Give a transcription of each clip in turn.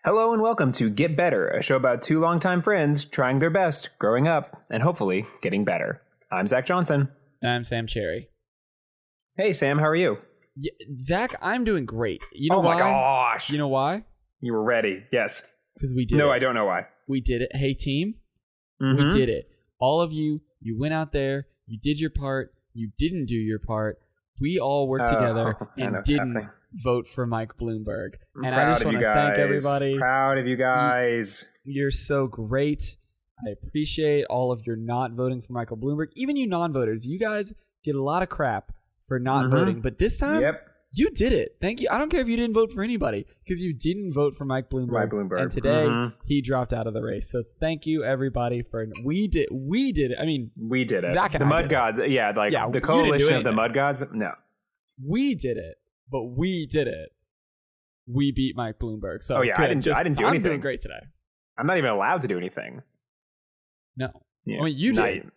Hello and welcome to Get Better, a show about two longtime friends trying their best, growing up, and hopefully getting better. I'm Zach Johnson. And I'm Sam Cherry. Hey, Sam, how are you? Yeah, Zach, I'm doing great. You know why? Oh my gosh. You know why? You were ready. Yes. Because we did it. No, I don't know why. We did it. Hey, team. Mm-hmm. We did it. All of you, you went out there, you did your part, you didn't do your part. We all worked together and didn't vote for Mike Bloomberg. And I just want to thank everybody. Proud of you guys. You're so great. I appreciate all of your not voting for Michael Bloomberg. Even you non-voters, you guys get a lot of crap for not voting. But this time, you did it. Thank you. I don't care if you didn't vote for anybody because you didn't vote for Mike Bloomberg. And today, he dropped out of the race. So thank you, everybody, for we did it. I mean, we did it. Zach and the Mud Gods. Yeah, the coalition of the Mud Gods. No. We did it, but we did it. We beat Mike Bloomberg. So I didn't do anything. I'm doing great today. I'm not even allowed to do anything. No. Yeah. I mean, you did.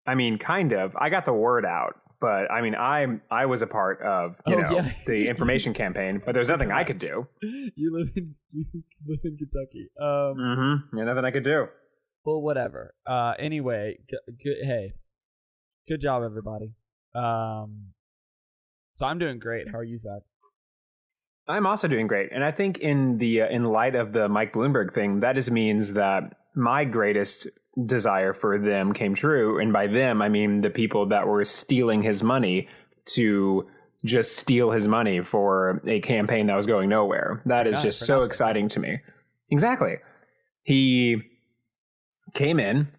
I mean, kind of. I got the word out, but I mean, I was a part of the information campaign, but there's nothing I could do. You live in Kentucky. Yeah, nothing I could do. Well, whatever. Anyway, good job, everybody. So I'm doing great. How are you, Zach? I'm also doing great, and I think in light of the Mike Bloomberg thing, that just means that my greatest desire for them came true, and by them I mean the people that were stealing his money to just steal his money for a campaign that was going nowhere. That is just so exciting to me. Exactly. He came in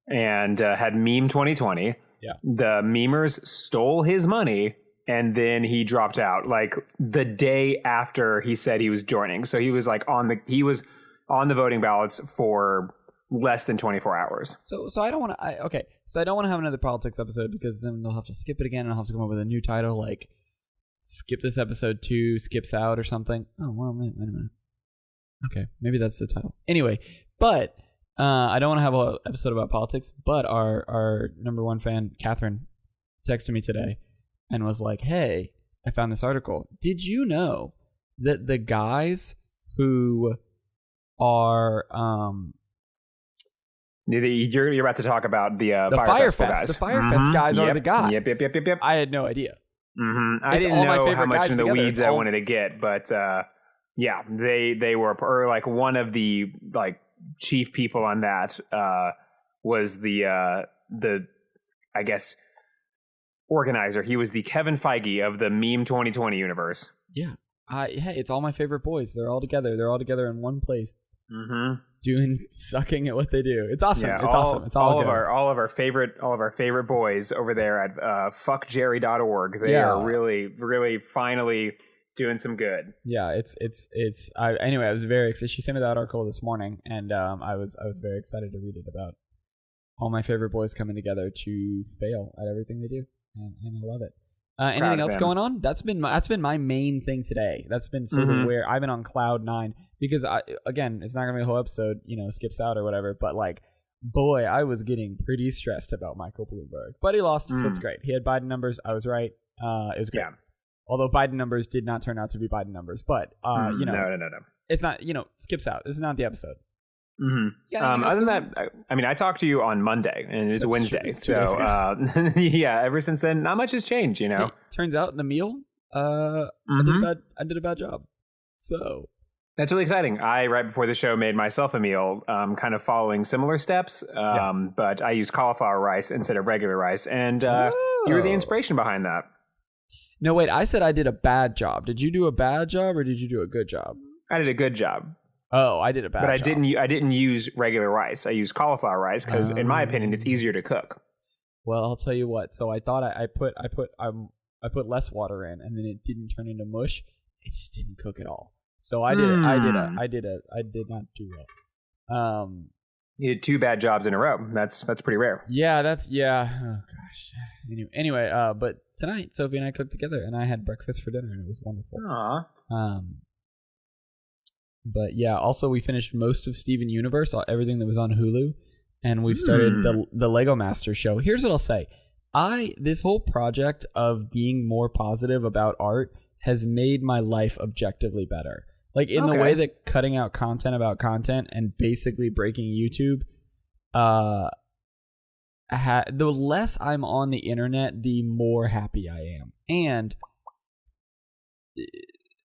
and had meme 2020. Yeah. The memers stole his money. And then he dropped out like the day after he said he was joining. So he was like on the voting ballots for less than 24 hours. So I don't want to. So I don't want to have another politics episode because then they'll have to skip it again and I'll have to come up with a new title like "Skip this episode 2 skips out" or something. Oh well, wait a minute. Okay, maybe that's the title. Anyway, but I don't want to have an episode about politics. But our number one fan, Catherine, texted me today. And was like, hey, I found this article. Did you know that the guys who are you're about to talk about the Fire Fest guys. The Fire Fest guys are the guys. Yep. I had no idea. I didn't know how much in the weeds I wanted to get, but they were like one of the like chief people on that was the I guess organizer. He was the Kevin Feige of the meme 2020 universe. Yeah. Hey, it's all my favorite boys. They're all together. They're all together in one place. Sucking at what they do. It's awesome. Yeah, it's awesome. It's all of our favorite boys over there at fuckjerry.org. They are really, really finally doing some good. Yeah, anyway, I was very excited. She sent me that article this morning and I was very excited to read it about all my favorite boys coming together to fail at everything they do. And I love it. Anything else going on? That's been my main thing today. That's been sort of where I've been on cloud 9 because it's not gonna be a whole episode, skips out or whatever. But like, boy, I was getting pretty stressed about Michael Bloomberg. But he lost, so it's great. He had Biden numbers. I was right. It was great. Yeah. Although Biden numbers did not turn out to be Biden numbers, but no. It's not. Skips out. This is not the episode. Other than that, I mean, I talked to you on Monday, and it's Wednesday. So, ever since then, not much has changed. Hey, turns out the meal, I did a bad job. So that's really exciting. Right before the show made myself a meal, kind of following similar steps, but I used cauliflower rice instead of regular rice, and you were the inspiration behind that. No, wait. I said I did a bad job. Did you do a bad job, or did you do a good job? I did a good job. Oh, I did a bad job. But I didn't use regular rice. I used cauliflower rice because, in my opinion, it's easier to cook. Well, I'll tell you what. So I thought I put less water in, and then it didn't turn into mush. It just didn't cook at all. So I did not do well. You did 2 bad jobs in a row. That's pretty rare. Yeah, Oh gosh. Anyway, but tonight Sophie and I cooked together, and I had breakfast for dinner, and it was wonderful. Aww. But yeah, also we finished most of Steven Universe, everything that was on Hulu, and we've started the Lego Master show. Here's what I'll say. This whole project of being more positive about art has made my life objectively better. Like in the way that cutting out content about content and basically breaking YouTube, the less I'm on the internet, the more happy I am. And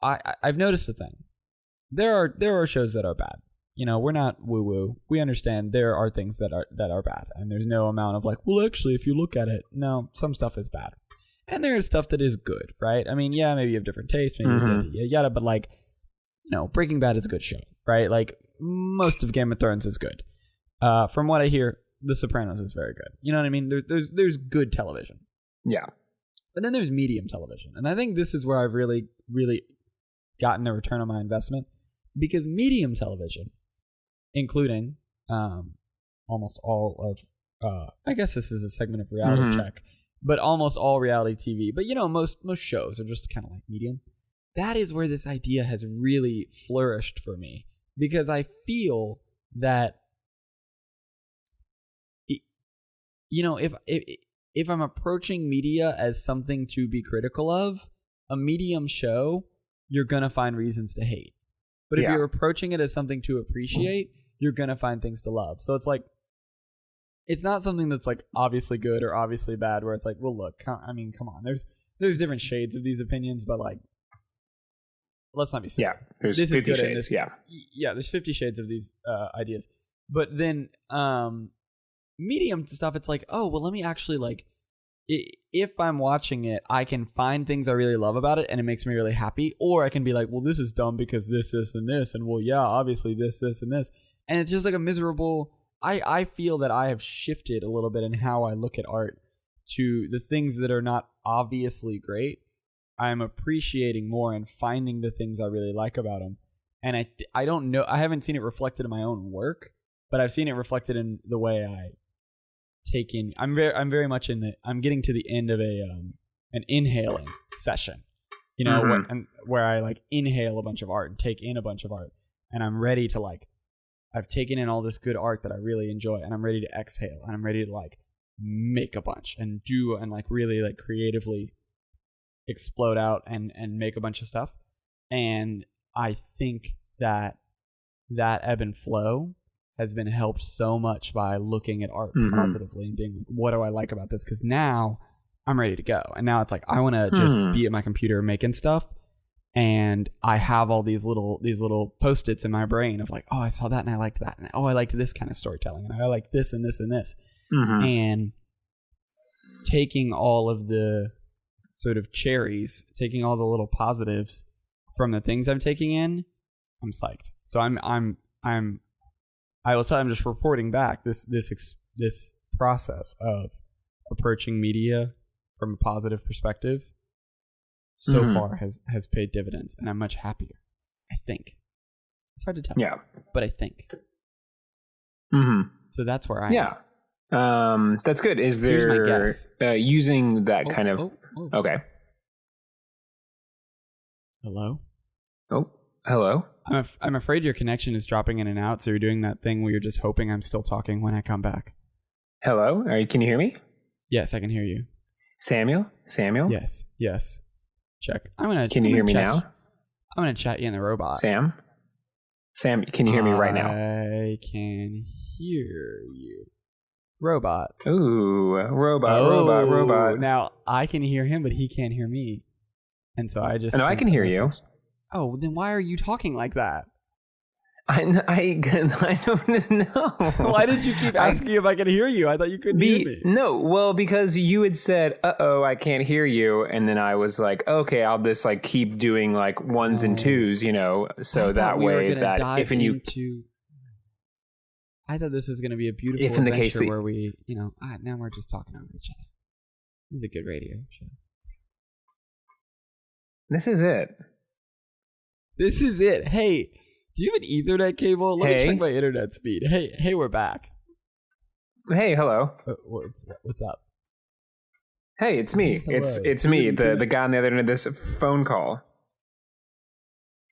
I've noticed a thing. There are shows that are bad. You know, we're not woo woo. We understand there are things that are bad, and there's no amount of like, well, actually, if you look at it, no, some stuff is bad, and there is stuff that is good, right? I mean, yeah, maybe you have different tastes, maybe yada, but like, you know, Breaking Bad is a good show, right? Like most of Game of Thrones is good. From what I hear, The Sopranos is very good. You know what I mean? There's good television. Yeah. But then there's medium television, and I think this is where I've really, really gotten a return on my investment, because medium television, including almost all of, I guess this is a segment of Reality Check, but almost all reality TV. But you know, most shows are just kind of like medium. That is where this idea has really flourished for me, because I feel that, you know, if I'm approaching media as something to be critical of, a medium show, you're gonna find reasons to hate. But if you're approaching it as something to appreciate, you're going to find things to love. So it's like, it's not something that's like obviously good or obviously bad, where it's like, well, look, I mean, come on. There's different shades of these opinions, but like, let's not be silly. Yeah, there's this 50 is good shades, yeah, there's 50 shades of these ideas. But then medium stuff, it's like, oh, well, let me actually like, if I'm watching it, I can find things I really love about it, and it makes me really happy. Or I can be like, well, this is dumb because this, and this, and well, yeah, obviously this, and this. And it's just like a miserable... I feel that I have shifted a little bit in how I look at art to the things that are not obviously great. I'm appreciating more and finding the things I really like about them. And I don't know... I haven't seen it reflected in my own work, but I've seen it reflected in the way I... taking I'm very much in the I'm getting to the end of an inhaling session, you know, where I like inhale a bunch of art and take in a bunch of art, and I'm ready to like, I've taken in all this good art that I really enjoy, and I'm ready to exhale, and I'm ready to like make a bunch and do and like really like creatively explode out and make a bunch of stuff. And I think that ebb and flow has been helped so much by looking at art positively and being like, what do I like about this? Because now I'm ready to go. And now it's like, I want to just be at my computer making stuff. And I have all these little Post-its in my brain of like, oh, I saw that and I liked that. And oh, I liked this kind of storytelling. And I like this and this and this. And taking all of the sort of cherries, taking all the little positives from the things I'm taking in, I'm psyched. So I will tell you, I'm just reporting back this process of approaching media from a positive perspective so far has paid dividends, and I'm much happier. I think it's hard to tell. Yeah, but I think. So that's where I am. That's good. Is there using that kind of okay? Hello. Oh, hello. I'm afraid your connection is dropping in and out, so you're doing that thing where you're just hoping I'm still talking when I come back. Hello? Can you hear me? Yes, I can hear you. Samuel? Yes. Check. Can you hear me now? I'm going to chat you in the robot. Sam, can you hear me right now? I can hear you. Robot. Ooh, robot. Now, I can hear him, but he can't hear me. And so I just... No, I can hear you. Oh, then why are you talking like that? I don't know. Why did you keep asking if I could hear you? I thought you couldn't hear me. No, well, because you had said, "Uh-oh, I can't hear you," and then I was like, "Okay, I'll just like keep doing like ones and twos, you know, so that way that if you." I thought this was going to be a beautiful adventure where we, you know, now we're just talking over each other. This is a good radio show. This is it. This is it. Hey, do you have an Ethernet cable? Let me check my internet speed. Hey, we're back. Hey, hello. What's up? Hey, it's me. Hello. It's me, the guy on the other end of this phone call.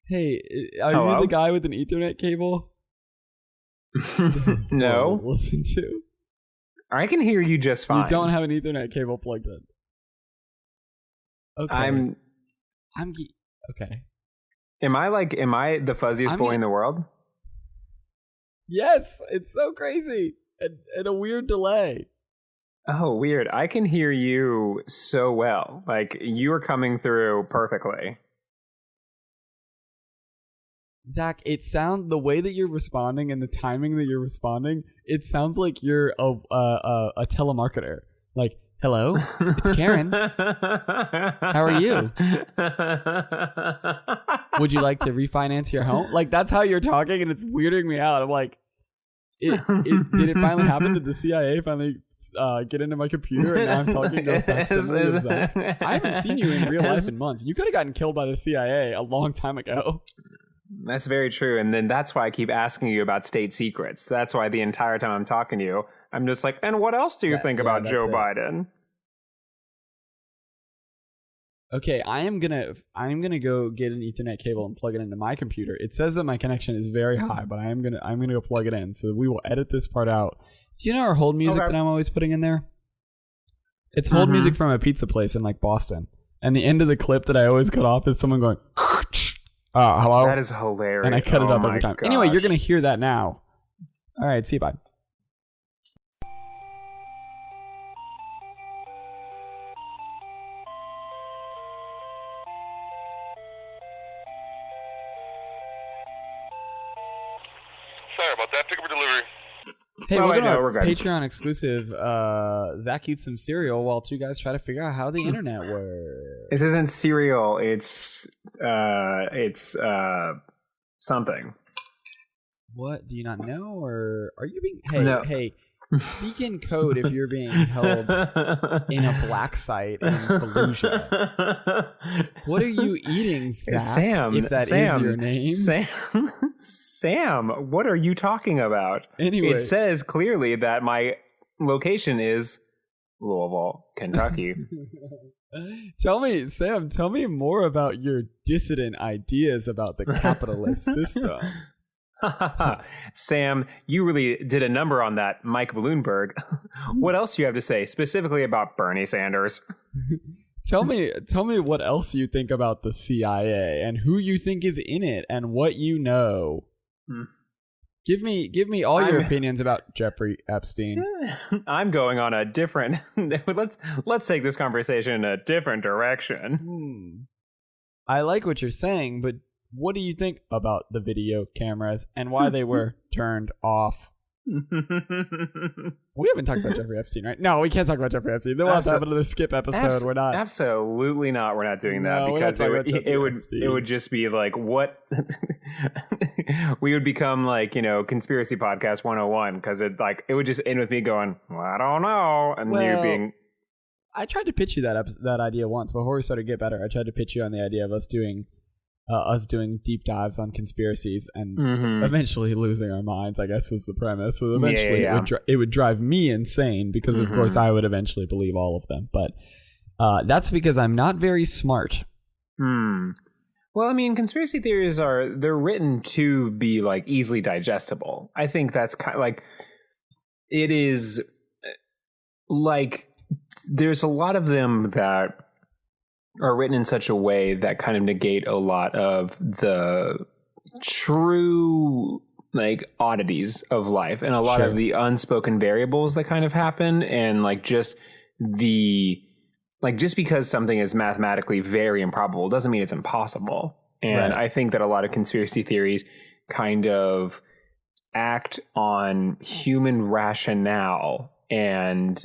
Hey, are you the guy with an Ethernet cable? No. Listen to. I can hear you just fine. You don't have an Ethernet cable plugged in. Okay. Okay. Am I the fuzziest boy in the world? Yes, it's so crazy and a weird delay. Oh, weird. I can hear you so well. Like, you are coming through perfectly. Zach, the way that you're responding and the timing that you're responding, it sounds like you're a telemarketer. Like, hello, it's Karen. How are you? Would you like to refinance your home? Like, that's how you're talking, and it's weirding me out. I'm like, did it finally happen? Did the CIA finally get into my computer, and now I'm talking to a facsimile of Zach? I haven't seen you in real life in months. You could have gotten killed by the CIA a long time ago. That's very true. And then that's why I keep asking you about state secrets. That's why the entire time I'm talking to you, I'm just like, and what else do you think about Joe Biden? Okay, I'm gonna go get an Ethernet cable and plug it into my computer. It says that my connection is very high, but I'm gonna go plug it in. So we will edit this part out. Do you know our hold music that I'm always putting in there? It's hold music from a pizza place in like Boston. And the end of the clip that I always cut off is someone going, hello? That is hilarious. And I cut it up every time. Gosh. Anyway, you're going to hear that now. All right, see you, bye. Sorry about that. Pick up your delivery. Hey, we're going to Patreon exclusive. Zach eats some cereal while two guys try to figure out how the internet works. This isn't cereal. It's something. What? Do you not know? Or are you being... Hey, speak in code if you're being held in a black site in Fallujah. What are you eating, Zach? Sam, if that is your name. Sam, what are you talking about? Anyway. It says clearly that my location is Louisville, Kentucky. Tell me more about your dissident ideas about the capitalist system. Sam, you really did a number on that Mike Bloomberg. What else do you have to say specifically about Bernie Sanders? Tell me what else you think about the CIA and who you think is in it and what you know. Give me all your opinions about Jeffrey Epstein. I'm going on a different let's take this conversation in a different direction. I like what you're saying, but what do you think about the video cameras and why they were turned off? We haven't talked about Jeffrey Epstein, right? No, we can't talk about Jeffrey Epstein. We'll have to have another skip episode. We're not. Absolutely not. We're not doing that because it would just be like what we would become like, conspiracy podcast 101 because it would just end with me going, well, I don't know, and you being. I tried to pitch you that idea once before we started to get better. I tried to pitch you on the idea of us doing deep dives on conspiracies and eventually losing our minds, I guess was the premise. So eventually it would drive me insane because of course I would eventually believe all of them. But that's because I'm not very smart. Well, I mean, conspiracy theories they're written to be like easily digestible. I think that's kind of like it is like there's a lot of them that are written in such a way that kind of negate a lot of the true like oddities of life and a lot of the unspoken variables that kind of happen. And just because something is mathematically very improbable doesn't mean it's impossible. And I think that a lot of conspiracy theories kind of act on human rationale, and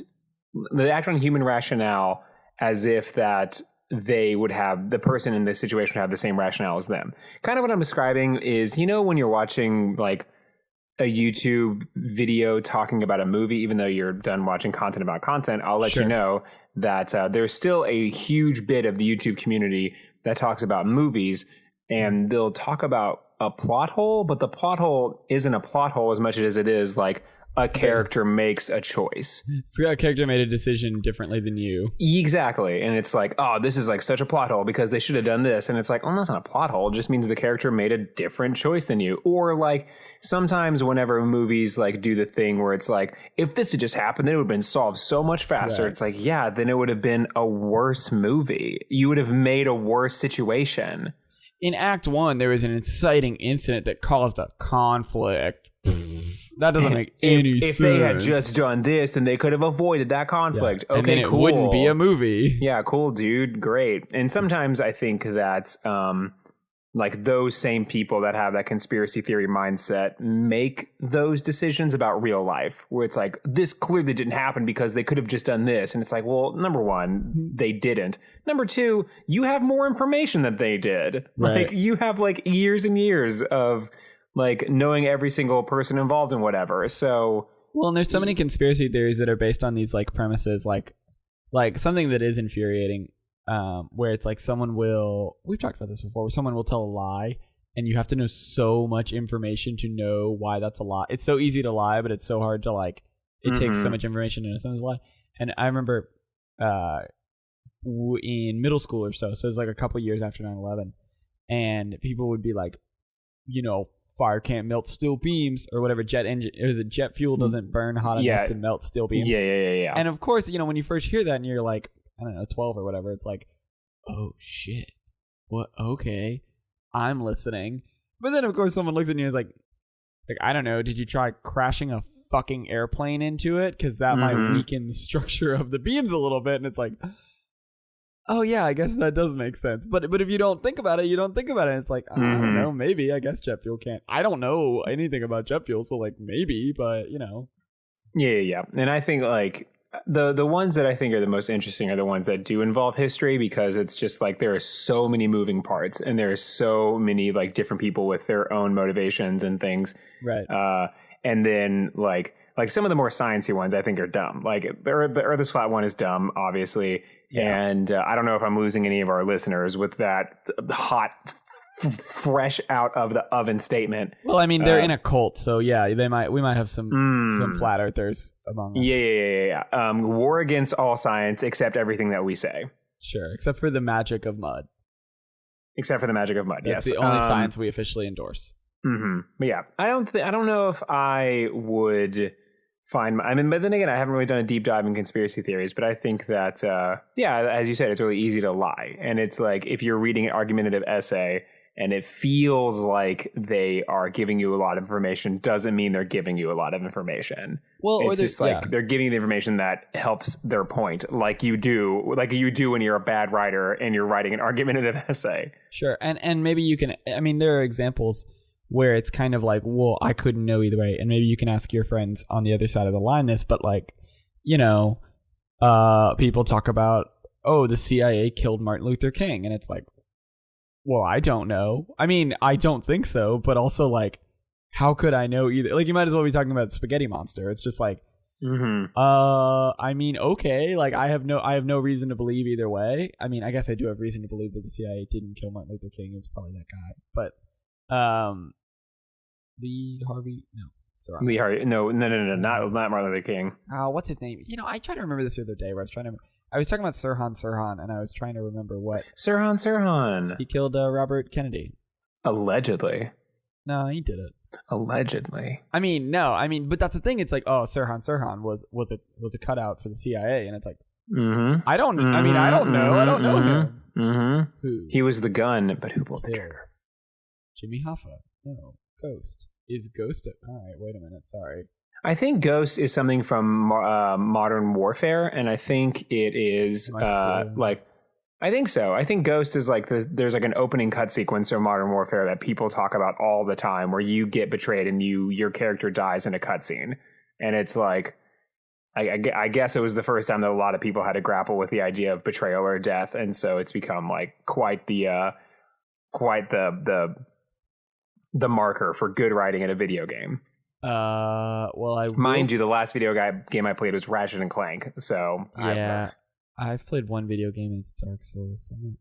they act on human rationale as if that they would have the person in this situation would have the same rationale as them. Kind of what I'm describing is, when you're watching like a YouTube video talking about a movie, even though you're done watching content about content, I'll let you know that there's still a huge bit of the YouTube community that talks about movies, and they'll talk about a plot hole, but the plot hole isn't a plot hole as much as it is like a character makes a choice. So a character made a decision differently than you. Exactly. And it's like, oh, this is like such a plot hole because they should have done this. And it's like, oh, that's not a plot hole. It just means the character made a different choice than you. Or like sometimes whenever movies like do the thing where it's like, if this had just happened, then it would have been solved so much faster. Right. It's like, yeah, then it would have been a worse movie. You would have made a worse situation. in Act 1, there was an inciting incident that caused a conflict. That doesn't make any sense. If they had just done this, then they could have avoided that conflict. Yeah. Okay, and then cool. It wouldn't be a movie. Yeah, cool, dude. Great. And sometimes I think that like those same people that have that conspiracy theory mindset make those decisions about real life, where it's like, this clearly didn't happen because they could have just done this. And it's like, well, number one, they didn't. Number two, you have more information than they did. Right. Like, you have like years and years of like knowing every single person involved in whatever. So, well, and there's so many conspiracy theories that are based on these like premises, like something that is infuriating. Where it's like we've talked about this before, where someone will tell a lie and you have to know so much information to know why that's a lie. It's so easy to lie, but it's so hard to like, it takes so much information to know something's a lie. And I remember in middle school or so it was like a couple years after 9/11, and people would be like, fire can't melt steel beams or whatever, jet fuel doesn't burn hot enough to melt steel beams. Yeah. And of course, when you first hear that and you're like, I don't know, 12 or whatever, it's like, oh shit, what? Okay, I'm listening. But then of course someone looks at you and is like, I don't know, did you try crashing a fucking airplane into it? Because that might weaken the structure of the beams a little bit. And it's like, oh yeah, I guess that does make sense. But if you don't think about it, you don't think about it. It's like, I don't know, maybe. I guess jet fuel can't. I don't know anything about jet fuel, so like maybe, but Yeah. And I think like the ones that I think are the most interesting are the ones that do involve history, because it's just like there are so many moving parts and there are so many like different people with their own motivations and things. Right. And then like some of the more sciencey ones I think are dumb. Like the Earth is flat one is dumb, obviously. Yeah. And I don't know if I'm losing any of our listeners with that hot, fresh out of the oven statement. Well, I mean, they're in a cult, so yeah, we might have some flat earthers among us. Yeah. War against all science except everything that we say. Sure, except for the magic of mud. Except for the magic of mud. That's yes, the only science we officially endorse. But yeah, I don't know if I would find. But then again, I haven't really done a deep dive in conspiracy theories. But I think that as you said, it's really easy to lie, and it's like if you're reading an argumentative essay and it feels like they are giving you a lot of information, doesn't mean they're giving you a lot of information. Well, it's just like they're giving you the information that helps their point, like you do when you're a bad writer and you're writing an argumentative essay. Sure, and maybe you can. I mean, there are examples where it's kind of like, well, I couldn't know either way, and maybe you can ask your friends on the other side of the line this, but like, people talk about, oh, the CIA killed Martin Luther King, and it's like, well, I don't know. I mean, I don't think so, but also like, how could I know either? Like, you might as well be talking about Spaghetti Monster. It's just like, I mean, okay, like I have no reason to believe either way. I mean, I guess I do have reason to believe that the CIA didn't kill Martin Luther King. It was probably that guy, but Lee Harvey, no, sorry, Lee Harvey, no, not Martin Luther King. What's his name? I tried to remember this the other day. Where I was talking about Sirhan, and I was trying to remember what Sirhan. He killed Robert Kennedy. Allegedly. No, he did it. Allegedly. I mean, no. I mean, but that's the thing. It's like, oh, Sirhan was a cutout for the CIA, and it's like, I don't know. I don't know him. Who? He was the gun, but who pulled the trigger? Jimmy Hoffa. No, Ghost. Is Ghost? All right, wait a minute. Sorry. I think Ghost is something from Modern Warfare, and I think it is I think so. I think Ghost is like there's like an opening cut sequence of Modern Warfare that people talk about all the time, where you get betrayed and your character dies in a cutscene, and it's like I guess it was the first time that a lot of people had to grapple with the idea of betrayal or death, and so it's become like quite the marker for good writing in a video game. Mind you, the last video game I played was Ratchet and Clank. So yeah, I've played one video game and it's Dark Souls. So I'm not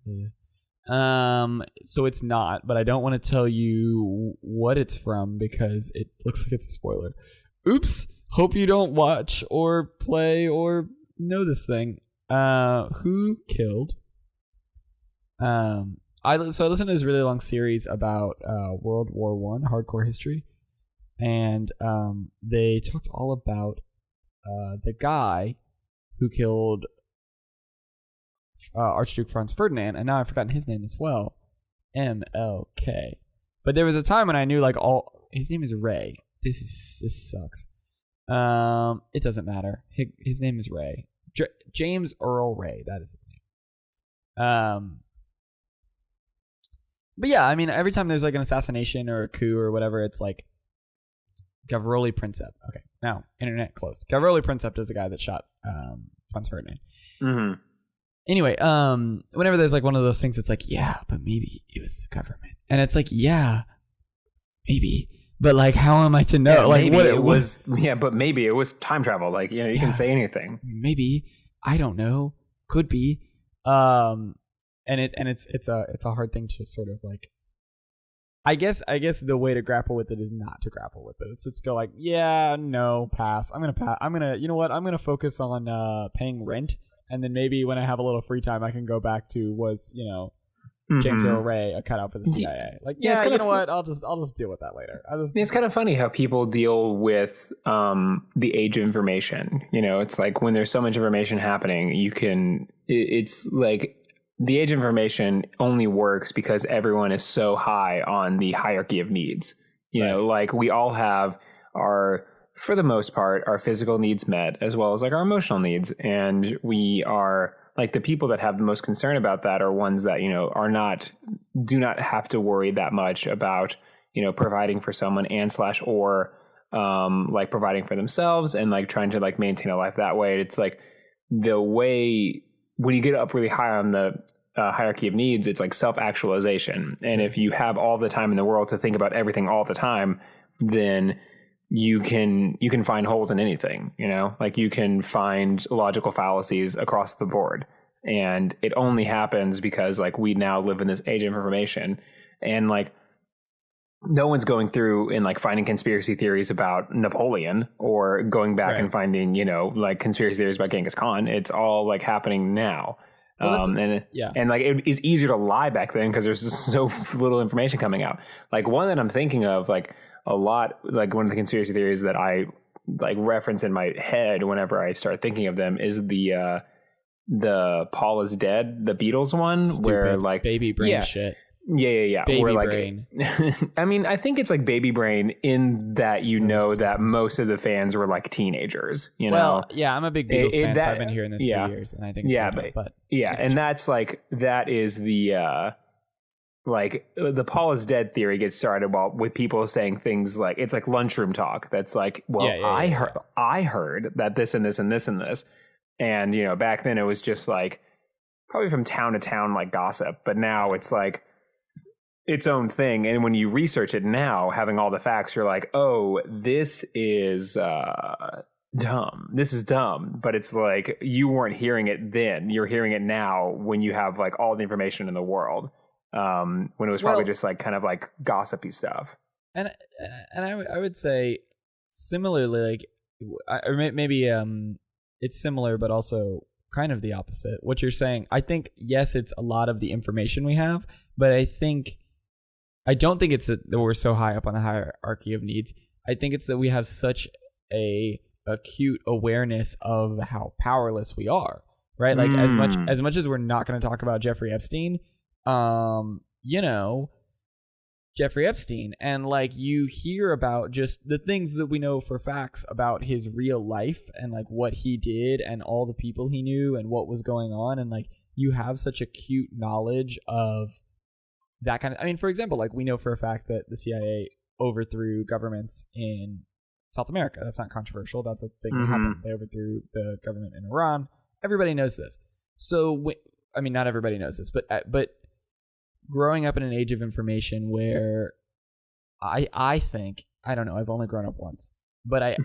really. So it's not, but I don't want to tell you what it's from because it looks like it's a spoiler. Oops. Hope you don't watch or play or know this thing. Who killed? I listened to this really long series about World War I hardcore history, and they talked all about the guy who killed Archduke Franz Ferdinand, and now I've forgotten his name as well. MLK. But there was a time when I knew like all. His name is Ray. This sucks. It doesn't matter. His name is Ray. James Earl Ray. That is his name. But yeah, I mean, every time there's like an assassination or a coup or whatever, it's like Gavroli Princip. Okay, now internet closed. Gavroli Princip is the guy that shot Franz Ferdinand. Mm-hmm. Anyway, whenever there's like one of those things, it's like, yeah, but maybe it was the government, and it's like, yeah, maybe, but like, how am I to know? Yeah, like, maybe what it was? Yeah, but maybe it was time travel. Like, you know, you can say anything. Maybe, I don't know. Could be. And it's a hard thing to sort of like. I guess the way to grapple with it is not to grapple with it. It's just go like, yeah, no, pass. I'm gonna, you know what? I'm gonna focus on paying rent, and then maybe when I have a little free time, I can go back to James Earl Ray, a cutout for the CIA. Like, yeah, it's you know what? I'll just deal with that later. It's kind of funny how people deal with the age of information. You know, it's like when there's so much information happening, it's like the age of information only works because everyone is so high on the hierarchy of needs. You know, like we all have for the most part, our physical needs met as well as like our emotional needs. And we are like the people that have the most concern about that are ones that, you know, do not have to worry that much about, you know, providing for someone or like providing for themselves and like trying to like maintain a life that way. It's like the way when you get up really high on the hierarchy of needs, it's like self-actualization. And if you have all the time in the world to think about everything all the time, then you can find holes in anything, you know, like you can find logical fallacies across the board. And it only happens because like we now live in this age of information, and like no one's going through and like finding conspiracy theories about Napoleon or going back and finding, you know, like conspiracy theories about Genghis Khan. It's all like happening now. And like it is easier to lie back then because there's just so little information coming out. Like one that I'm thinking of like a lot, like one of the conspiracy theories that I like reference in my head whenever I start thinking of them is the Paul is Dead, the Beatles one. Stupid where like baby brain shit. Yeah. Baby where, like, brain. I mean, I think it's like baby brain in that you know that most of the fans were like teenagers. You know. Well, yeah, I'm a big Beatles fan. So I've been hearing this for years, and I think it's but and that's like that is the like the Paul is Dead theory gets started with people saying things like it's like lunchroom talk. That's like, well, I heard that this and this and this and this, and you know, back then it was just like probably from town to town like gossip, but now it's like its own thing. And when you research it now, having all the facts, you're like, oh, this is dumb. This is dumb. But it's like you weren't hearing it then. You're hearing it now when you have like all the information in the world. When it was probably just like kind of like gossipy stuff. And I would say similarly, like or maybe it's similar, but also kind of the opposite. What you're saying, I think, yes, it's a lot of the information we have, but I don't think it's that we're so high up on the hierarchy of needs. I think it's that we have such a acute awareness of how powerless we are, right? Like as much as we're not going to talk about Jeffrey Epstein, you know, Jeffrey Epstein, and like you hear about just the things that we know for facts about his real life and like what he did and all the people he knew and what was going on, and like you have such acute knowledge of that kind of, I mean, for example, like we know for a fact that the CIA overthrew governments in South America. That's not controversial. That's a thing that happened. They overthrew the government in Iran. Everybody knows this. So, I mean, not everybody knows this, but growing up in an age of information where I think, I don't know, I've only grown up once, but I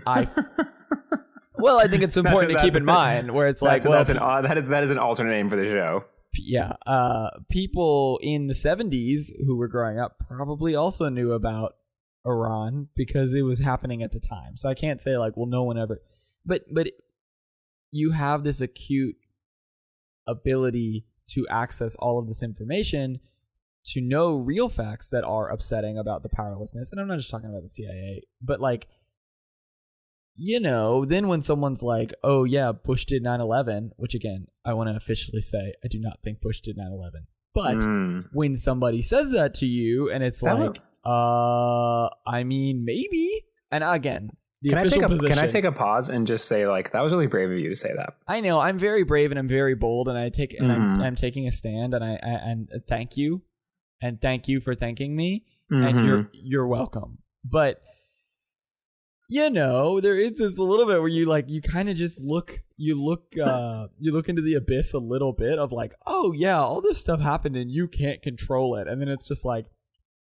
well, I think it's important to keep in mind where it's like, that is an alternate name for the show. Yeah, people in the 70s who were growing up probably also knew about Iran because it was happening at the time. So I can't say like, well, no one ever, but you have this acute ability to access all of this information to know real facts that are upsetting about the powerlessness. And I'm not just talking about the CIA, but like, you know, then when someone's like, oh yeah, Bush did 9/11, which again, I want to officially say, I do not think Bush did 9/11. But when somebody says that to you and it's like, I mean, maybe. And again, the official position. Can I take a pause and just say, like, that was really brave of you to say that? I know I'm very brave and I'm very bold, and I'm taking a stand, and thank you, and thank you for thanking me, and you're welcome. But there is this a little bit where you kind of just look into the abyss a little bit of like, oh yeah, all this stuff happened and you can't control it, and then it's just like,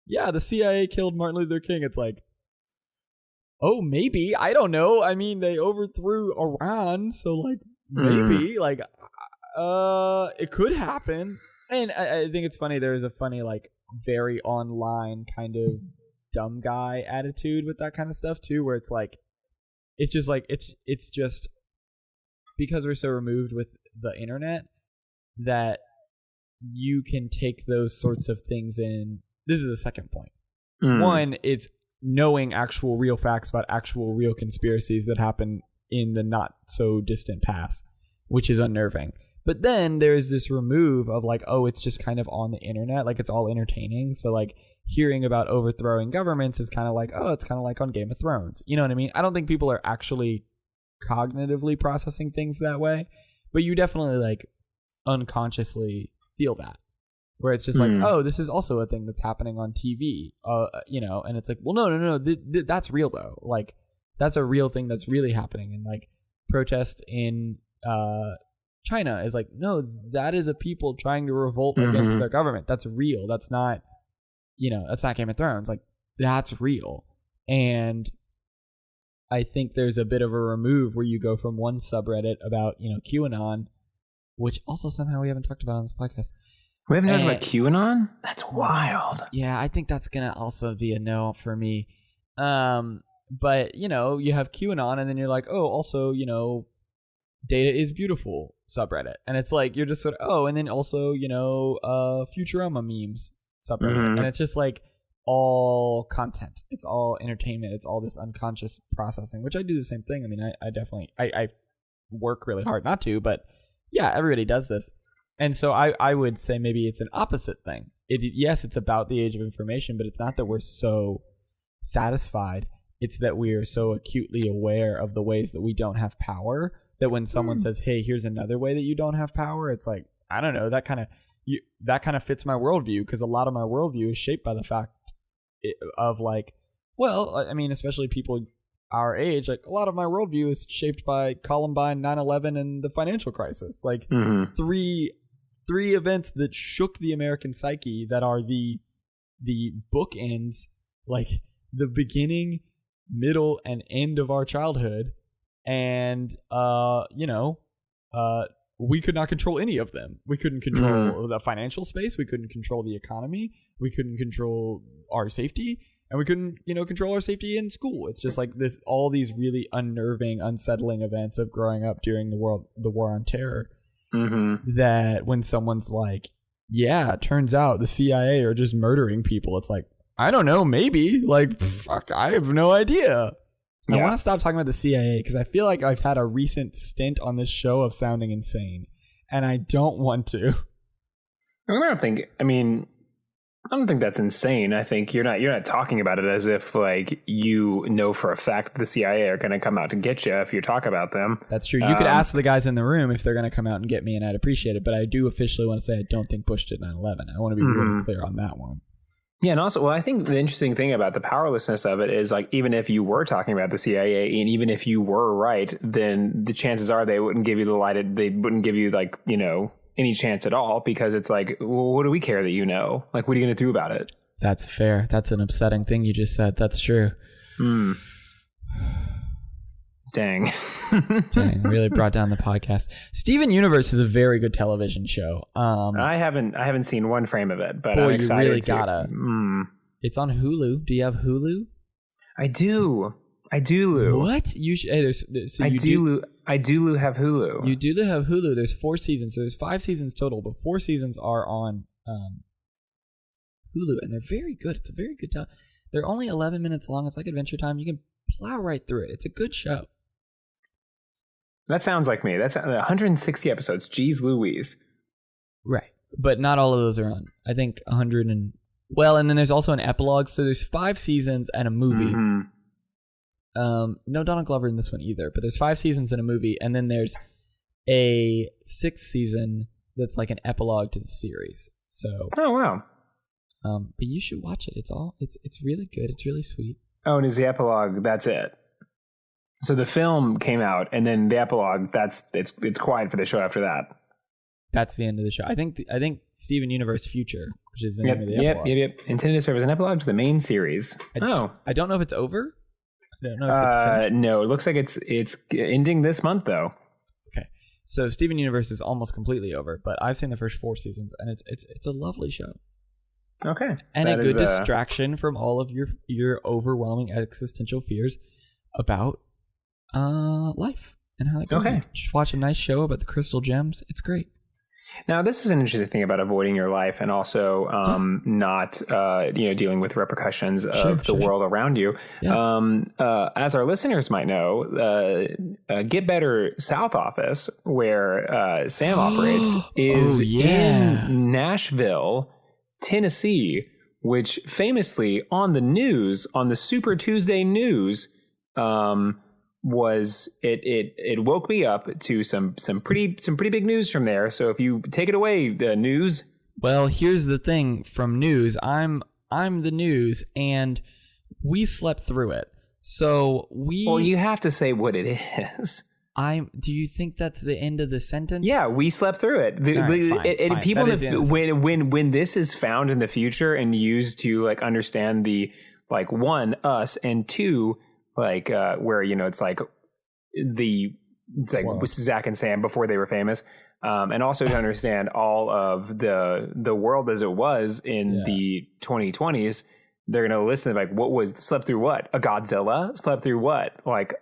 yeah, the CIA killed Martin Luther King. It's like, oh, maybe. I don't know. I mean, they overthrew Iran, so like maybe like it could happen. And I think it's funny. There's a funny, like, very online kind of dumb guy attitude with that kind of stuff too, where it's like, it's just like it's just because we're so removed with the internet that you can take those sorts of things in. This is the second point. One, it's knowing actual real facts about actual real conspiracies that happen in the not so distant past, which is unnerving. But then there's this remove of like, oh, it's just kind of on the internet, like it's all entertaining. So like hearing about overthrowing governments is kind of like, oh, it's kind of like on Game of Thrones. You know what I mean? I don't think people are actually cognitively processing things that way, but you definitely like unconsciously feel that. Where it's just like, oh, this is also a thing that's happening on TV, and it's like, well, no, that's real though. Like, that's a real thing that's really happening. And like, protest in China is like, no, that is a people trying to revolt against their government. That's real. That's not, that's not Game of Thrones. Like, that's real. And I think there's a bit of a remove where you go from one subreddit about, QAnon, which also somehow we haven't talked about on this podcast. We haven't talked about QAnon? That's wild. Yeah, I think that's going to also be a no for me. But, you have QAnon, and then you're like, oh, also, data is beautiful subreddit. And it's like, you're just sort of, oh, and then also, Futurama memes subreddit. And it's just like all content. It's all entertainment. It's all this unconscious processing, which I do the same thing. I mean, I definitely, I work really hard not to, but yeah, everybody does this. And so I would say maybe it's an opposite thing. Yes, it's about the age of information, but it's not that we're so satisfied. It's that we are so acutely aware of the ways that we don't have power that when someone says, hey, here's another way that you don't have power, it's like, I don't know, that kind of fits my worldview, because a lot of my worldview is shaped by the fact of like, well, I mean, especially people our age, like a lot of my worldview is shaped by Columbine, 9/11, and the financial crisis. Like three events that shook the American psyche, that are the bookends, like the beginning, middle, and end of our childhood. And we could not control any of them. We couldn't control the financial space. We couldn't control the economy. We couldn't control our safety. And we couldn't, control our safety in school. It's just like this, all these really unnerving, unsettling events of growing up during the war on terror. That when someone's like, yeah, it turns out the CIA are just murdering people, it's like, I don't know, maybe. Like, fuck, I have no idea. Yeah. I want to stop talking about the CIA because I feel like I've had a recent stint on this show of sounding insane, and I don't want to. I don't think that's insane. I think you're not talking about it as if like you know for a fact that the CIA are going to come out to get you if you talk about them. That's true. You could ask the guys in the room if they're going to come out and get me, and I'd appreciate it. But I do officially want to say I don't think Bush did 9/11. I want to be really clear on that one. Yeah, and also, well, I think the interesting thing about the powerlessness of it is, like, even if you were talking about the CIA, and even if you were right, then the chances are they wouldn't give you they wouldn't give you, like, any chance at all, because it's like, well, what do we care that you know? Like, what are you going to do about it? That's fair. That's an upsetting thing you just said. That's true. Dang. Dang, really brought down the podcast. Steven Universe is a very good television show. I haven't seen one frame of it, but boy, I'm excited. You really gotta. It's on Hulu. Do you have Hulu? I do, Lou. What? You should. Hey, I do have Hulu. You do have Hulu. There's 4 seasons. So there's 5 seasons total, but 4 seasons are on Hulu, and they're very good. It's a very good time. They're only 11 minutes long. It's like Adventure Time. You can plow right through it. It's a good show. That sounds like me. That's 160 episodes. Jeez Louise. Right. but not all of those are on. I think 100 and and then there's also an epilogue. So there's 5 seasons and a movie. No Donald Glover in this one either, but there's 5 seasons and a movie, and then there's a 6th season that's like an epilogue to the series. So oh wow. But you should watch it. It's really good. It's really sweet. Oh, and is the epilogue? That's it. So the film came out, and then the epilogue. It's quiet for the show after that. That's the end of the show. I think Steven Universe Future, which is the name of the epilogue. Yep. Intended to serve as an epilogue to the main series. I don't know if it's over. I don't know if it's finished. No, it looks like it's ending this month though. Okay, so Steven Universe is almost completely over, but I've seen the first 4 seasons, and it's a lovely show. Okay, and a good distraction from all of your overwhelming existential fears about life and how it goes. Okay, just watch a nice show about the crystal gems. It's great. Now, this is an interesting thing about avoiding your life and also not dealing with repercussions of the world around you. Yeah. As our listeners might know, Get Better South office, where Sam operates, is in Nashville, Tennessee, which famously on the news, on the Super Tuesday news, was it woke me up to some pretty big news from there. So if you take it away, the news. Well, here's the thing from news. I'm the news, and we slept through it. So Well, you have to say what it is. Do you think that's the end of the sentence? Yeah, we slept through it. Fine. People, when this is found in the future and used to like understand the like 1, us, and 2. Like where it's like Zach and Sam before they were famous, and also to understand all of the world as it was in the 2020s, they're gonna listen to like slept through what? A Godzilla? Slept through what? Like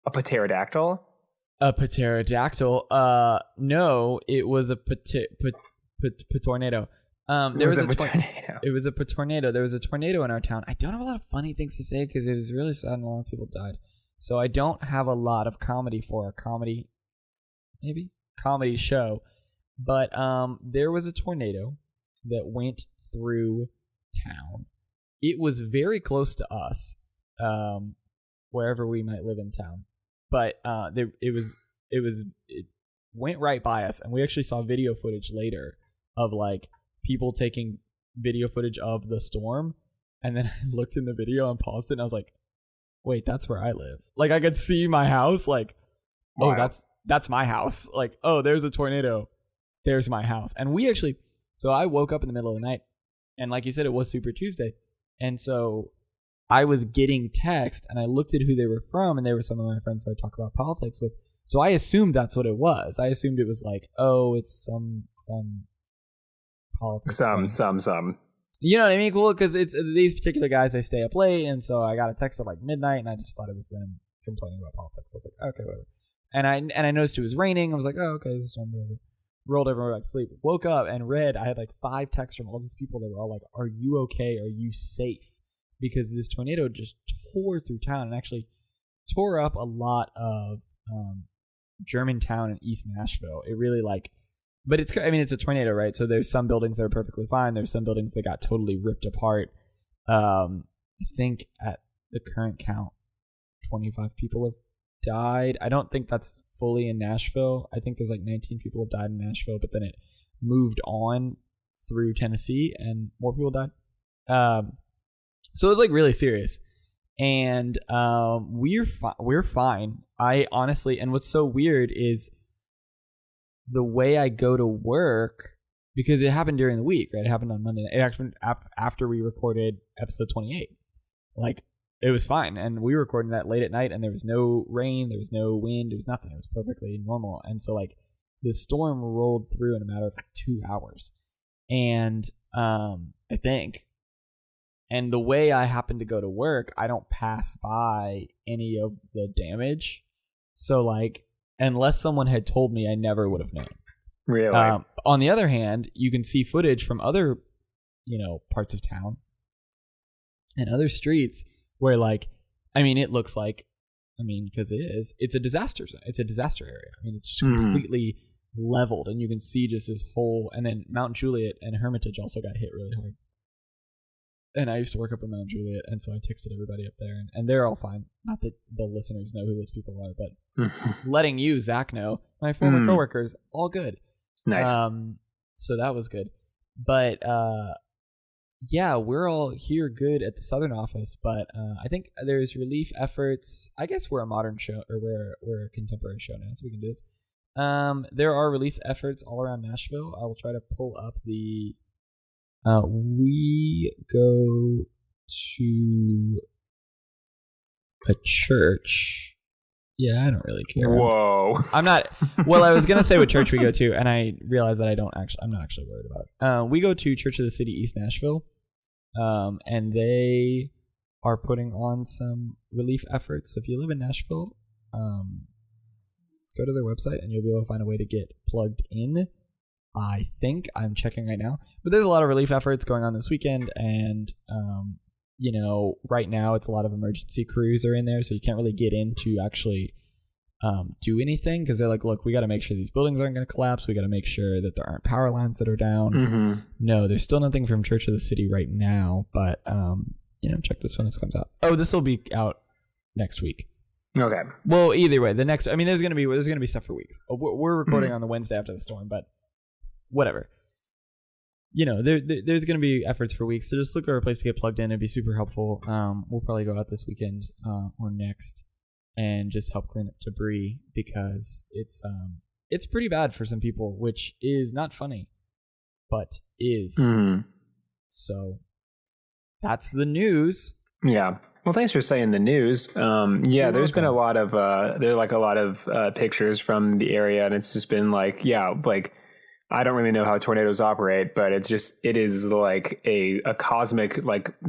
a pterodactyl? A pterodactyl? No, it was a tornado. There was a tornado. It was a tornado. There was a tornado in our town. I don't have a lot of funny things to say because it was really sad and a lot of people died. So I don't have a lot of comedy for a comedy show. But there was a tornado that went through town. It was very close to us, wherever we might live in town. But it went right by us, and we actually saw video footage later of like people taking video footage of the storm, and then I looked in the video and paused it, and I was like, wait, that's where I live. Like I could see my house, like, wow. Oh, that's my house. Like, oh, there's a tornado, there's my house. And so I woke up in the middle of the night, and like you said, it was Super Tuesday, and so I was getting text, and I looked at who they were from, and they were some of my friends who I talk about politics with. So I assumed that's what it was. I assumed it was like, oh, it's some politics. Some. You know what I mean? Cool, because it's these particular guys. They stay up late, and so I got a text at like midnight, and I just thought it was them complaining about politics. I was like, okay, whatever. And I noticed it was raining. I was like, oh, okay, this storm over. Rolled over, went back to sleep. Woke up and read. I had like 5 texts from all these people. They were all like, "Are you okay? Are you safe?" Because this tornado just tore through town and actually tore up a lot of Germantown and East Nashville. It really but it's a tornado, right? So there's some buildings that are perfectly fine. There's some buildings that got totally ripped apart. I think at the current count, 25 people have died. I don't think that's fully in Nashville. I think there's like 19 people have died in Nashville, but then it moved on through Tennessee and more people died. So it was like really serious. And we're fine. I honestly, and what's so weird is the way I go to work, because it happened during the week, right? It happened on Monday. It happened after we recorded episode 28. Like, it was fine. And we were recording that late at night, and there was no rain, there was no wind, there was nothing. It was perfectly normal. And so, like, the storm rolled through in a matter of like 2 hours. And I think. And the way I happen to go to work, I don't pass by any of the damage. So, like, unless someone had told me, I never would have known. Really? On the other hand, you can see footage from other, parts of town and other streets where, like, it looks like, because it's a disaster zone. It's a disaster area. It's just completely leveled, and you can see just this whole. And then Mount Juliet and Hermitage also got hit really hard. And I used to work up in Mount Juliet, and so I texted everybody up there, and they're all fine. Not that the listeners know who those people are, but letting you, Zach, know, my former coworkers, all good. Nice. So that was good. But yeah, we're all here good at the Southern office, but I think there's relief efforts. I guess we're a modern show, or we're a contemporary show now, so we can do this. There are relief efforts all around Nashville. I will try to pull up the. We go to a church. Yeah, I don't really care. Whoa. I'm not. Well, I was gonna say what church we go to, and I realized that I'm not actually worried about it. We go to Church of the City, East Nashville, and they are putting on some relief efforts. So if you live in Nashville, go to their website, and you'll be able to find a way to get plugged in. I think I'm checking right now, but there's a lot of relief efforts going on this weekend, and right now it's a lot of emergency crews are in there, so you can't really get in to actually do anything because they're like, look, we got to make sure these buildings aren't going to collapse. We got to make sure that there aren't power lines that are down. Mm-hmm. No, there's still nothing from Church of the City right now, but check this when this comes out. Oh, this will be out next week. Okay. Well, either way, there's going to be stuff for weeks. We're recording on the Wednesday after the storm, but. Whatever. There's going to be efforts for weeks, so just look for a place to get plugged in. It'd be super helpful. We'll probably go out this weekend or next and just help clean up debris because it's pretty bad for some people, which is not funny, but is. So that's the news. Yeah. Well, thanks for saying the news. There's been a lot of pictures from the area, and it's just been I don't really know how tornadoes operate, but it is like a cosmic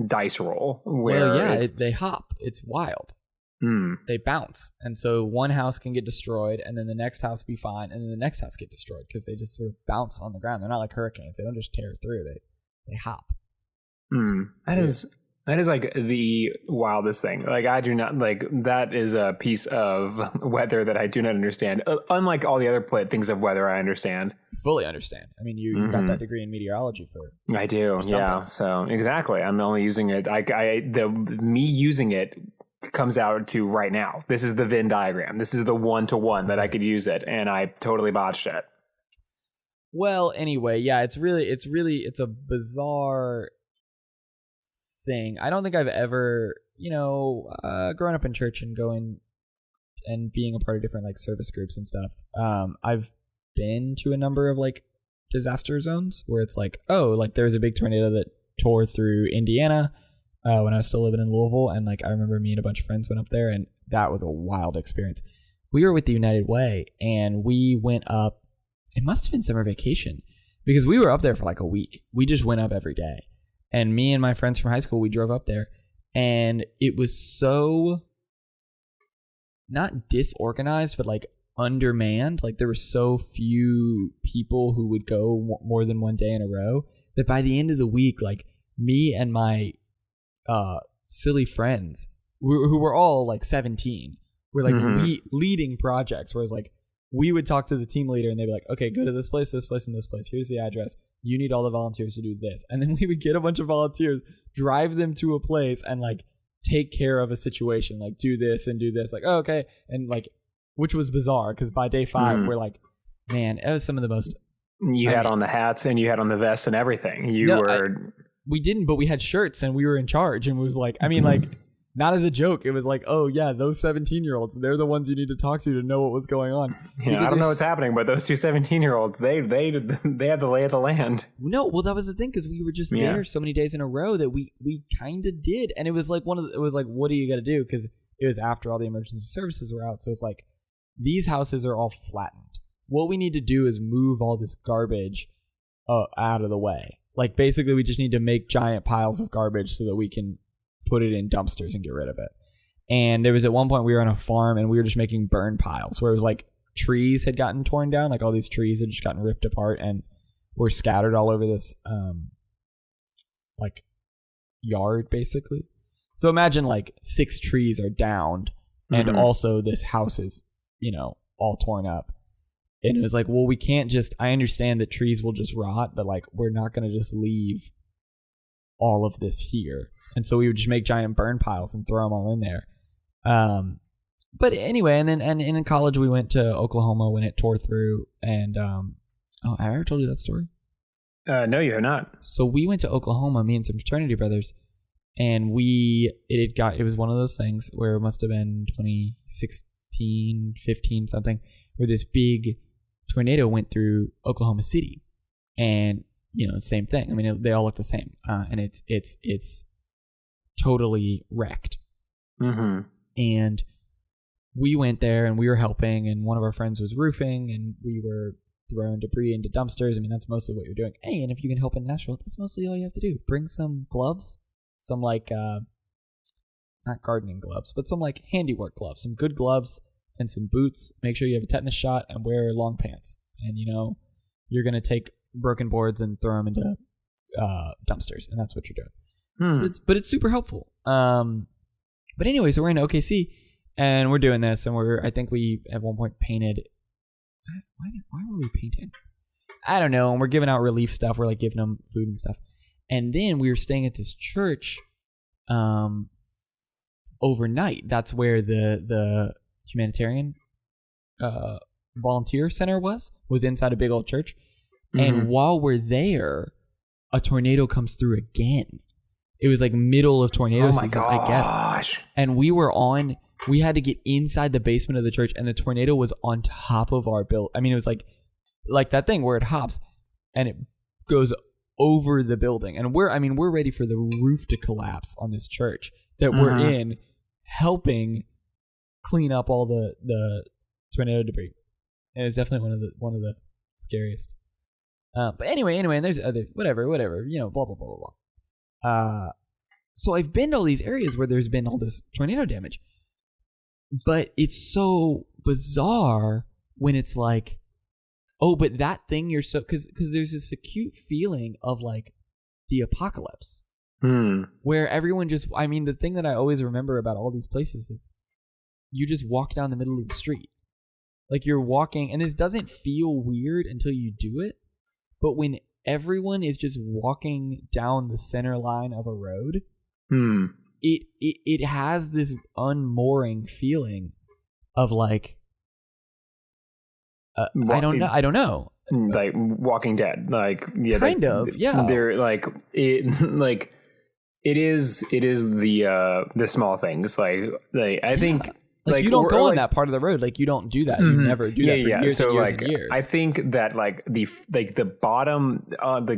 dice roll where they hop. It's wild. They bounce. And so one house can get destroyed and then the next house be fine and then the next house get destroyed because they just sort of bounce on the ground. They're not like hurricanes. They don't just tear through. They hop. That is like the wildest thing. I do not that is a piece of weather that I do not understand. Unlike all the other things of weather I understand. Fully understand. I mean, you got that degree in meteorology for. I do. Something. Yeah. So exactly. I'm only using it. Me using it comes out to right now. This is the Venn diagram. This is the 1-to-1 that I could use it. And I totally botched it. Well, anyway, yeah, it's a bizarre thing. I don't think I've ever, grown up in church and going and being a part of different service groups and stuff. I've been to a number of disaster zones where it's there was a big tornado that tore through Indiana when I was still living in Louisville, and I remember me and a bunch of friends went up there, and that was a wild experience. We were with the United Way, and we went up. It must have been summer vacation because we were up there for a week. We just went up every day. And me and my friends from high school, we drove up there, and it was so not disorganized, but undermanned. There were so few people who would go more than one day in a row that by the end of the week, me and my silly friends who were all 17 were leading projects. Whereas we would talk to the team leader and they'd be like, okay, go to this place, and this place. Here's the address. You need all the volunteers to do this. And then we would get a bunch of volunteers, drive them to a place and take care of a situation, do this and do this. Oh, okay. And which was bizarre because by day 5, we're man, it was some of the most. You had on the hats and you had on the vests and everything. We didn't, but we had shirts and we were in charge. And it was not as a joke. It was oh yeah, those 17-year-olds, they're the ones you need to talk to know what was going on. Yeah, I don't know what's happening, but those two 17-year-olds, they had the lay of the land. No, well, that was the thing because we were just there so many days in a row that we kind of did, and it was what do you got to do? Because it was after all the emergency services were out, so it's these houses are all flattened. What we need to do is move all this garbage out of the way. Basically, we just need to make giant piles of garbage so that we can put it in dumpsters and get rid of it. And there was at one point we were on a farm and we were just making burn piles where it was trees had gotten torn down, all these trees had just gotten ripped apart and were scattered all over this yard basically. So imagine 6 trees are downed and also this house is all torn up. And it was like, well, we can't just, I understand that trees will just rot, but like, we're not going to just leave all of this here. And so we would just make giant burn piles and throw them all in there. But anyway, and then in college we went to Oklahoma when it tore through. And oh, I ever told you that story? No, you have not. So we went to Oklahoma, me and some fraternity brothers, and it was one of those things where it must have been 2016, 15 something, where this big tornado went through Oklahoma City, and same thing. I mean, they all look the same, and it's totally wrecked. Mm-hmm. And we went there and we were helping, and one of our friends was roofing, and we were throwing debris into dumpsters. I mean, that's mostly what you're doing. Hey, and if you can help in Nashville, that's mostly all you have to do. Bring some gloves, some like not gardening gloves, but some like handiwork gloves, some good gloves and some boots. Make sure you have a tetanus shot and wear long pants. And you're gonna take broken boards and throw them into dumpsters, and that's what you're doing. But it's super helpful. But anyway, so we're in OKC and we're doing this, and I think we at one point painted. Why were we painting? I don't know. And we're giving out relief stuff. We're like giving them food and stuff. And then we were staying at this church overnight. That's where the humanitarian volunteer center was inside a big old church. Mm-hmm. And while we're there, a tornado comes through again. It was like middle of tornado season, I guess. And we had to get inside the basement of the church, and the tornado was on top of our building. I mean, it was like that thing where it hops and it goes over the building. And we're ready for the roof to collapse on this church that we're in, helping clean up all the tornado debris. And it's definitely one of the scariest. But anyway, and there's other whatever, blah blah blah blah blah. So I've been to all these areas where there's been all this tornado damage. But it's so bizarre when it's like, oh, but that thing you're so... Because there's this acute feeling of like the apocalypse. Where everyone just... I mean, the thing that I always remember about all these places is you just walk down the middle of the street. Like you're walking... And this doesn't feel weird until you do it. But when everyone is just walking down the center line of a road... It has this unmooring feeling of like I don't know, like Walking Dead, like yeah. They're like it is the small things like I think. Like you don't go on that part of the road. Like you don't do that. You never do that for years and years and years. I think that the bottom,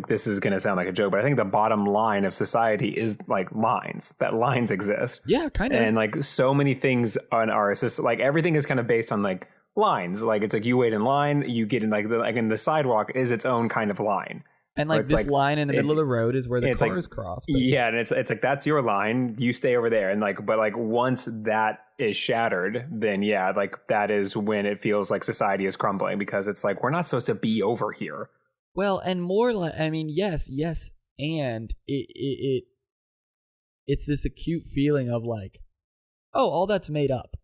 this is going to sound like a joke, but I think the bottom line of society is like lines. That lines exist. Yeah, kind of. And like so many things on our system, like everything is kind of based on like lines. Like it's like you wait in line, you get in like the sidewalk is its own kind of line. And like this line in the middle of the road is where the cars cross. But. Yeah, and it's like that's your line. You stay over there, and but once that is shattered, then like that is when it feels like society is crumbling because it's like we're not supposed to be over here. Well, and more like yes, and it's this acute feeling of like, oh, all that's made up.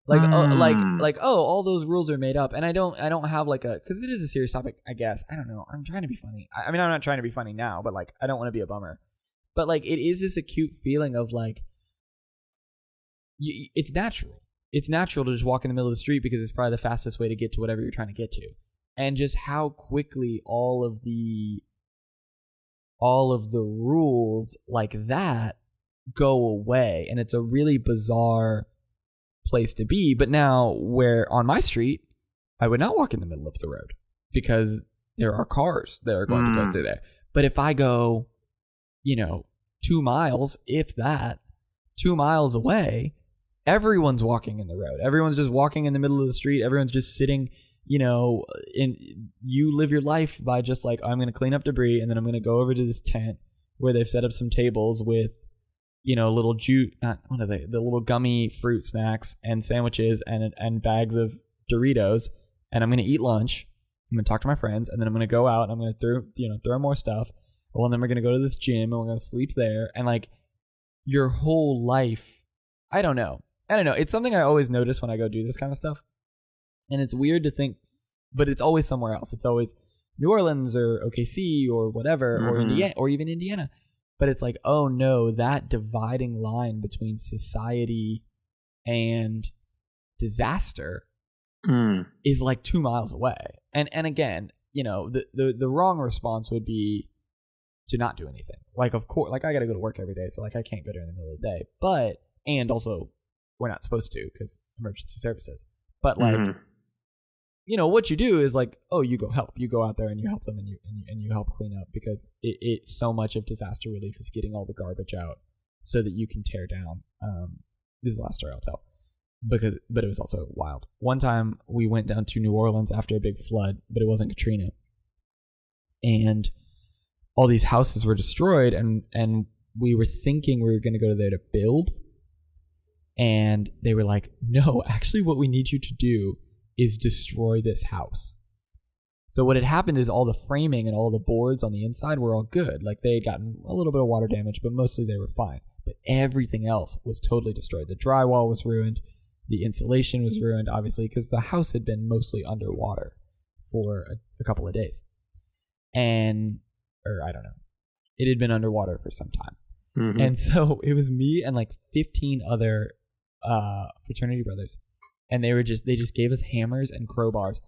All those rules are made up, and I don't have like because it is a serious topic, I guess. I don't know. I'm trying to be funny. I mean, I'm not trying to be funny now, but like I don't want to be a bummer. But like it is this acute feeling of like it's natural. It's natural to just walk in the middle of the street because it's probably the fastest way to get to whatever you're trying to get to, and just how quickly all of the rules like that go away, and it's a really bizarre place to be. But now where on my street I would not walk in the middle of the road because there are cars that are going to go through there. But if I go 2 miles, if that 2 miles away, everyone's walking in the road. Everyone's just walking in the middle of the street. Everyone's just sitting, you live your life by just like, I'm going to clean up debris and then I'm going to go over to this tent where they've set up some tables with little the little gummy fruit snacks and sandwiches and bags of Doritos, and I'm going to eat lunch. I'm going to talk to my friends, and then I'm going to go out and I'm going to throw more stuff. Well, and then we're going to go to this gym and we're going to sleep there. And like your whole life, I don't know. It's something I always notice when I go do this kind of stuff. And it's weird to think but it's always somewhere else. It's always New Orleans or OKC or whatever, or Indiana, or even Indiana. But it's like, oh no, that dividing line between society and disaster is like 2 miles away. And again, you know, the wrong response would be to not do anything. Like, of course, like I got to go to work every day, so like I can't go there in the middle of the day. But and also, we're not supposed to because emergency services. But like, you know, what you do is like, oh, you go help. You go out there and you help them and you help clean up, because it so much of disaster relief is getting all the garbage out so that you can tear down. This is the last story I'll tell, but it was also wild. One time we went down to New Orleans after a big flood, but it wasn't Katrina, and all these houses were destroyed, and we were thinking we were going to go there to build, and they were like, no, actually what we need you to do is destroy this house. So what had happened is all the framing and all the boards on the inside were all good. Like they had gotten a little bit of water damage, but mostly they were fine. But everything else was totally destroyed. The drywall was ruined. The insulation was ruined, obviously, because the house had been mostly underwater for a couple of days. Or I don't know. It had been underwater for some time. And so it was me and like 15 other fraternity brothers. And they just gave us hammers and crowbars.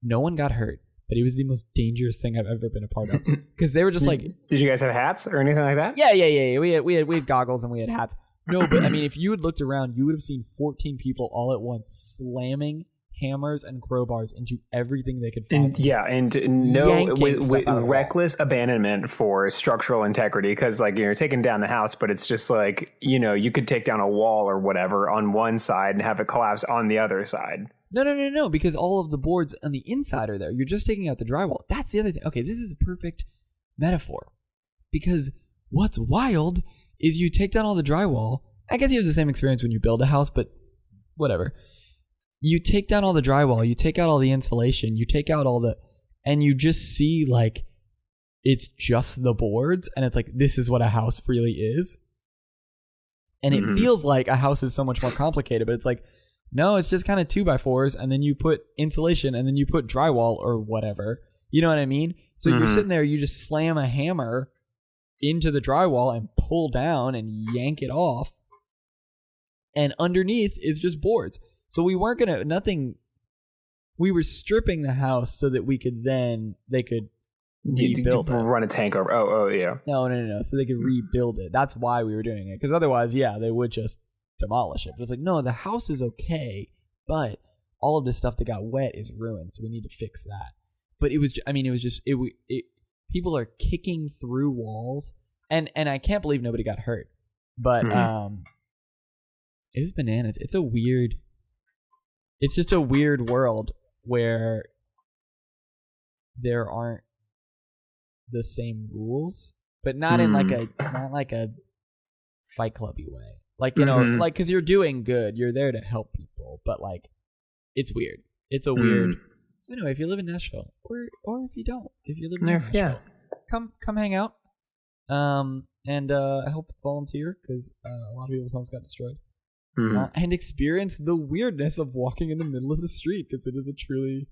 No one got hurt, but it was the most dangerous thing I've ever been a part of. Because they were just like, did you guys have hats or anything like that? Yeah. We had goggles and we had hats. No, but I mean, if you had looked around, you would have seen 14 people all at once slamming hammers and crowbars into everything they could find. And no, with reckless abandonment for structural integrity, because like you're taking down the house, but it's just like, you know, you could take down a wall or whatever on one side and have it collapse on the other side. No, because all of the boards on the inside are there. You're just taking out the drywall. That's the other thing. Okay, this is a perfect metaphor, because what's wild is you take down all the drywall. I guess you have the same experience when you build a house, but whatever. You take down all the drywall, you take out all the insulation, you take out and you just see like it's just the boards, and it's like, this is what a house really is. And it feels like a house is so much more complicated, but it's like, no, it's just kind of 2x4s, and then you put insulation, and then you put drywall or whatever. You know what I mean? So you're sitting there, you just slam a hammer into the drywall and pull down and yank it off. And underneath is just boards. So we weren't going to, we were stripping the house so that they could rebuild it. Run a tank over. Oh, yeah. No. So they could rebuild it. That's why we were doing it. Because otherwise, yeah, they would just demolish it. But it's like, no, the house is okay, but all of this stuff that got wet is ruined. So we need to fix that. But people are kicking through walls. And I can't believe nobody got hurt. But it was bananas. It's just a weird world where there aren't the same rules, but not in like a Fight Clubby way. Like, you know, like, cause you're doing good. You're there to help people, but like, it's weird. It's a weird. So anyway, if you live in Nashville, or if you don't, if you live in Nashville, come hang out. And I hope volunteer, because a lot of people's homes got destroyed. And experience the weirdness of walking in the middle of the street, because it is a truly,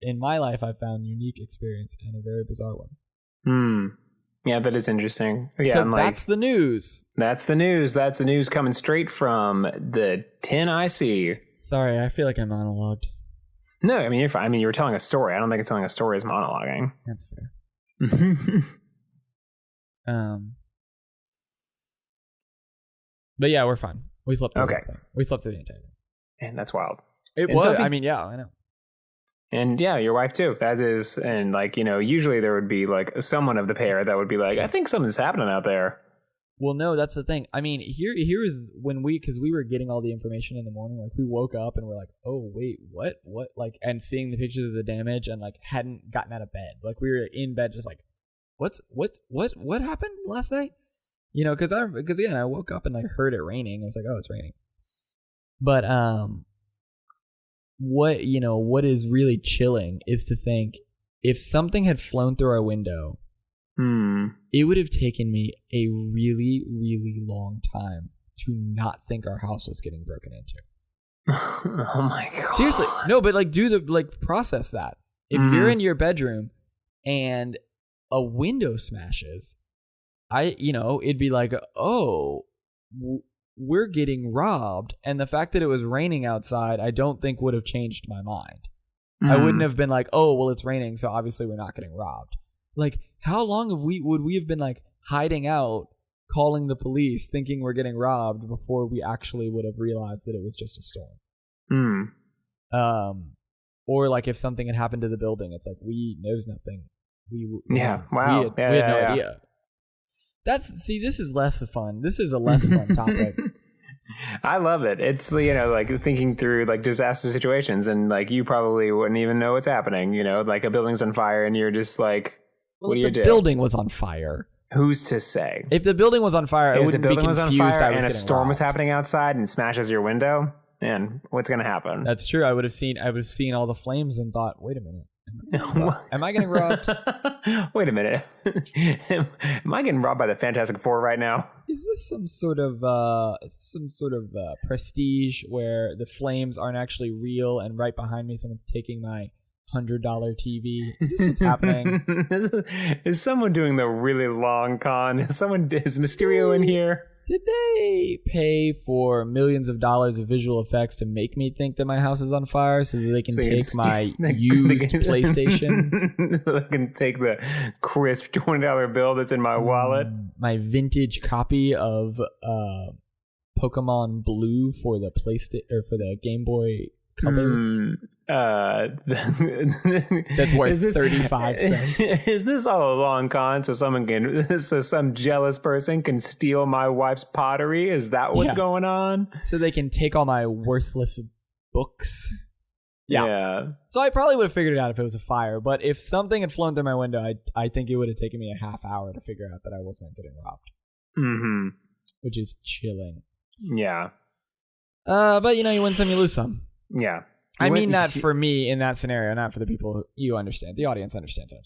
in my life, I've found unique experience and a very bizarre one. Yeah, that is interesting. Yeah, so that's the news. That's the news. That's the news coming straight from the 10IC. Sorry, I feel like I monologued. No, I mean, you're fine. I mean, you were telling a story. I don't think telling a story is monologuing. That's fair. But yeah, we're fine. We slept through the We slept through the entire thing. And that's wild. It was. I mean, yeah, I know. And yeah, your wife too. That is, and like, you know, usually there would be like someone of the pair that would be like, I think something's happening out there. Well, no, that's the thing. I mean, here is when because we were getting all the information in the morning, like we woke up and we're like, oh wait, what, like, and seeing the pictures of the damage and like hadn't gotten out of bed. Like we were in bed just like, what happened last night? You know, because again, I woke up and I heard it raining. I was like, oh, it's raining. But what is really chilling is to think if something had flown through our window, it would have taken me a really, really long time to not think our house was getting broken into. Oh my god. Seriously, no, but like process that. If you're in your bedroom and a window smashes, it'd be like, oh, we're getting robbed. And the fact that it was raining outside, I don't think would have changed my mind. I wouldn't have been like, oh, well, it's raining, so obviously we're not getting robbed. Like, how long would we have been like hiding out, calling the police, thinking we're getting robbed before we actually would have realized that it was just a storm? Or like if something had happened to the building, it's like there's nothing. We had no idea. This is less fun. This is a less fun topic. I love it. It's, like thinking through like disaster situations, and like you probably wouldn't even know what's happening. Like a building's on fire and you're just like, what do you do? The building was on fire. Who's to say? If the building was on fire, I wouldn't be confused. If the building was on fire and a storm was happening outside and smashes your window, man, what's going to happen? That's true. I would have seen all the flames and thought, wait a minute. Am I getting robbed? Wait a minute. Am I getting robbed by the Fantastic Four right now? Is this some sort of prestige where the flames aren't actually real and right behind me someone's taking my $100 TV? Is this what's happening? Is someone doing the really long con? Is Mysterio in here? Did they pay for millions of dollars of visual effects to make me think that my house is on fire so that they can take my used PlayStation? They can take the crisp $20 bill that's in my wallet. My vintage copy of Pokemon Blue for the PlayStation or for the Game Boy Color. That's worth 35 cents. Is this all a long con so some jealous person can steal my wife's pottery? Is that what's going on? So they can take all my worthless books. Yeah. So I probably would have figured it out if it was a fire, but if something had flown through my window, I think it would have taken me a half hour to figure out that I wasn't getting robbed. Which is chilling. Yeah. But you win some, you lose some. Yeah. I mean that for me in that scenario, not for the people you understand. The audience understands what I'm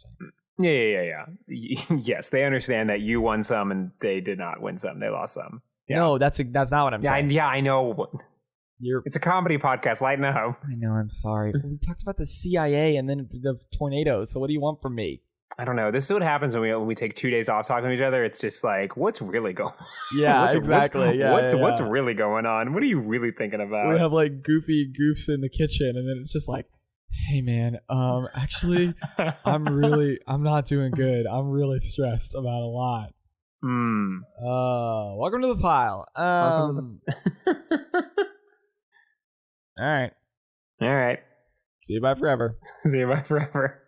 saying. Yeah. Yes, they understand that you won some and they did not win some. They lost some. Yeah. No, that's not what I'm saying. Yeah, I know. It's a comedy podcast. Lighten up. I know. I'm sorry. We talked about the CIA and then the tornadoes. So what do you want from me? I don't know. This is what happens when we take 2 days off talking to each other. It's just like, what's really going on? Yeah, exactly. What's really going on? What are you really thinking about? We have like goofy goofs in the kitchen, and then it's just like, hey man, actually, I'm not doing good. I'm really stressed about a lot. Welcome to the pile. All right. See you bye forever. See you bye forever.